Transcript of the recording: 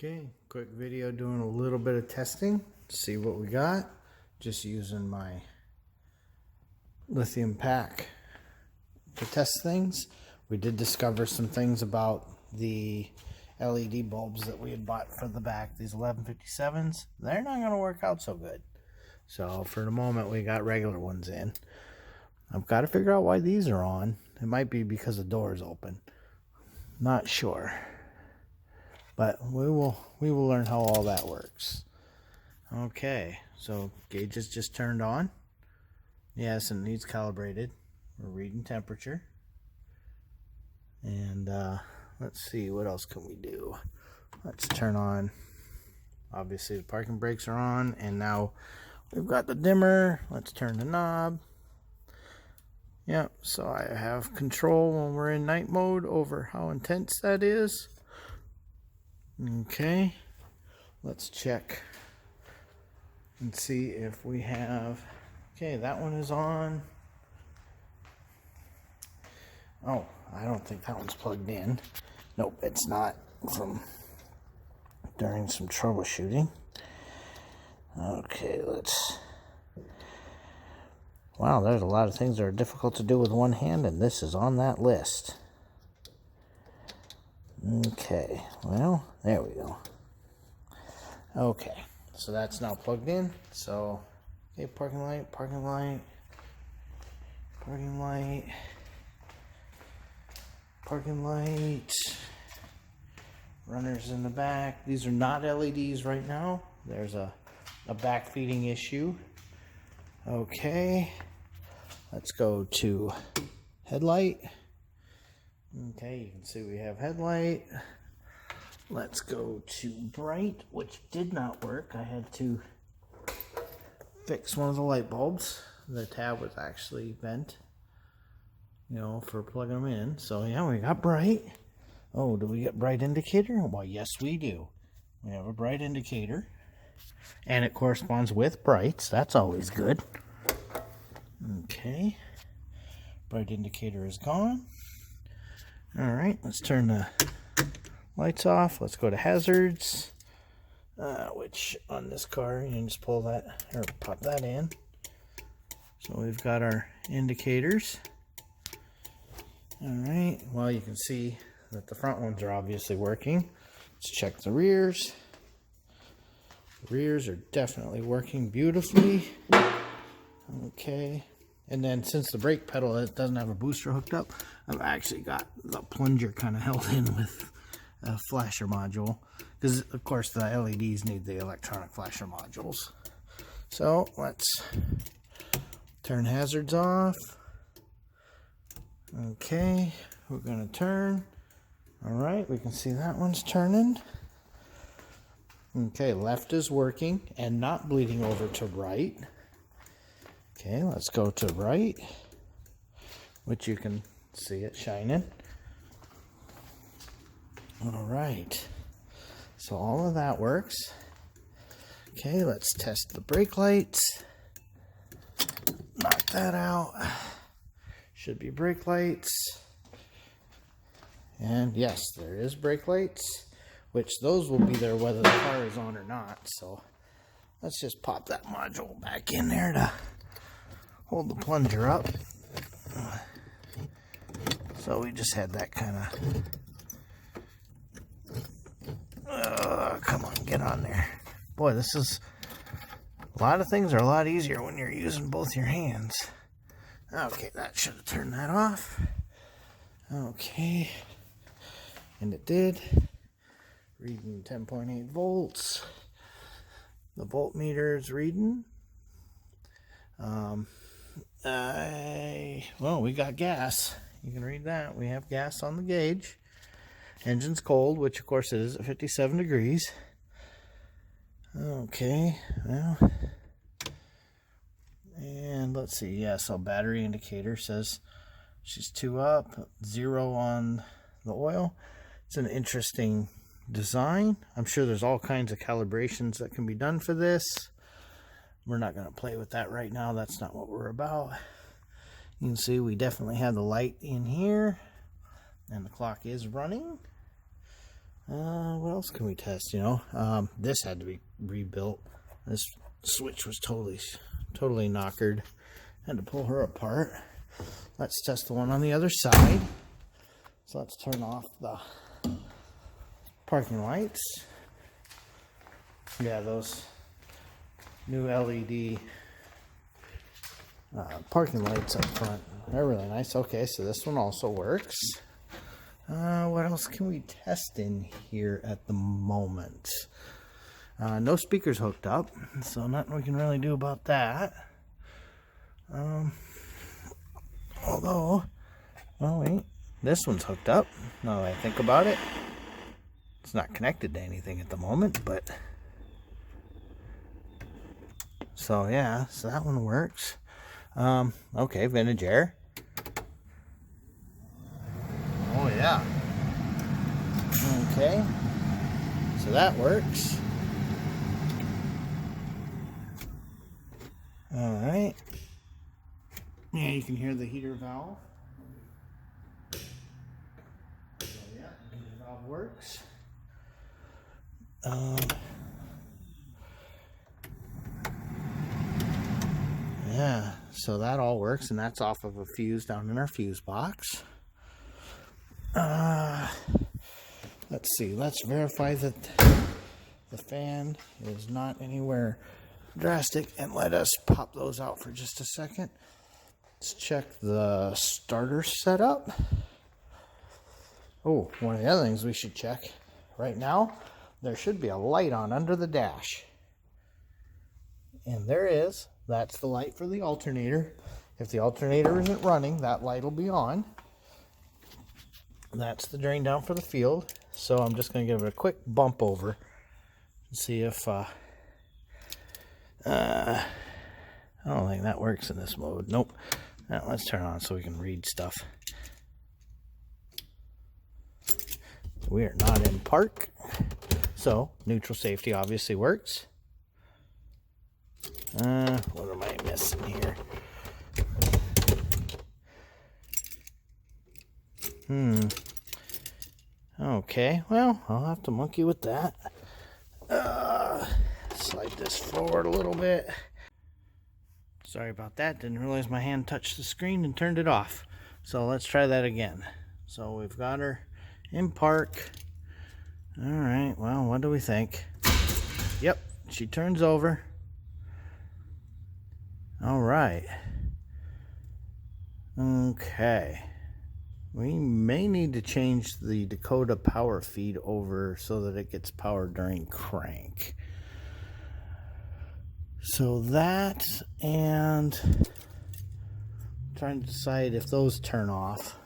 Okay, quick video doing a little bit of testing to see what we got. Just using my lithium pack to test things. We did discover some things about the LED bulbs that we had bought for the back, these 1157s. They're not going to work out so good. So for the moment we got regular ones in. I've got to figure out why these are on. It might be because the door is open. Not sure. But we will learn how all that works. Okay, so gauge is just turned on. Yes, and it needs calibrated. We're reading temperature. And let's see, what else can we do? Let's turn on. Obviously the parking brakes are on, and now we've got the dimmer. Let's turn the knob. Yep, so I have control when we're in night mode over how intense that is. Okay, let's check and see if we have. Okay, that one is on. Oh, I don't think that one's plugged in. Nope, it's not, from during some troubleshooting. Okay, let's. Wow, there's a lot of things that are difficult to do with one hand, and this is on that list. Okay, well, there we go. Okay, so that's now plugged in. So, okay, parking light, parking light, parking light, parking light, runners in the back. These are not LEDs right now. There's a back feeding issue. Okay, let's go to headlight. Okay, you can see we have headlight. Let's go to bright, which did not work. I had to fix one of the light bulbs. The tab was actually bent, you know, for plugging them in. So yeah, we got bright. Oh, do we get bright indicator? Well, yes, we do. We have a bright indicator, and it corresponds with brights. That's always good. Okay, bright indicator is gone. All right, let's turn the lights off. Let's go to hazards, which on this car, you can just pull that or pop that in. So we've got our indicators. All right, well, you can see that the front ones are obviously working. Let's check the rears. The rears are definitely working beautifully. Okay. And then since the brake pedal doesn't have a booster hooked up, I've actually got the plunger kind of held in with a flasher module. Because, of course, the LEDs need the electronic flasher modules. So, let's turn hazards off. Okay, we're going to turn. Alright, we can see that one's turning. Okay, left is working and not bleeding over to right. Okay, let's go to right, which you can see it shining. All right, so all of that works. Okay, let's test the brake lights. Knock that out. Should be brake lights. And yes, there is brake lights, which those will be there whether the car is on or not. So let's just pop that module back in there to hold the plunger up. So we just had that kind of, come on, get on there. Boy, this is, a lot of things are a lot easier when you're using both your hands. Okay, that should have turned that off. Okay, and it did. Reading 10.8 volts. The voltmeter is reading. Well, we got gas. You can read that. We have gas on the gauge. Engine's cold, which of course it is at 57 degrees. Okay, well, and let's see. Yeah, so battery indicator says she's 2 up, 0 on the oil. It's an interesting design. I'm sure there's all kinds of calibrations that can be done for this. We're not going to play with that right now. That's not what we're about. You can see we definitely have the light in here, and the clock is running. What else can we test? This had to be rebuilt. This switch was totally knockered. Had to pull her apart. Let's test the one on the other side. So let's turn off the parking lights. Yeah, those new LED parking lights up front, they're really nice. Okay, so this one also works. What else can we test in here at the moment? No speakers hooked up, so nothing we can really do about that. Although, oh wait, this one's hooked up. Now that I think about it, it's not connected to anything at the moment, but so yeah, so that one works. Okay, vintage air. Oh yeah. Okay, so that works. All right. Yeah, you can hear the heater valve. So yeah, the heater valve works. Yeah, so that all works, and that's off of a fuse down in our fuse box. Let's see, let's verify that the fan is not anywhere drastic, and let us pop those out for just a second. Let's check the starter setup. Oh, one of the other things we should check right now, there should be a light on under the dash. And there is. That's the light for the alternator. If the alternator isn't running, that light will be on. That's the drain down for the field. So I'm just going to give it a quick bump over and see if I don't think that works in this mode. Nope. Now let's turn it on so we can read stuff. We are not in park, so neutral safety obviously works. What am I missing here? Okay, well, I'll have to monkey with that. Slide this forward a little bit. Sorry about that. Didn't realize my hand touched the screen and turned it off. So let's try that again. So we've got her in park. All right, well, what do we think? Yep, she turns over. All right. Okay. We may need to change the Dakota power feed over so that it gets power during crank. So that, and trying to decide if those turn off.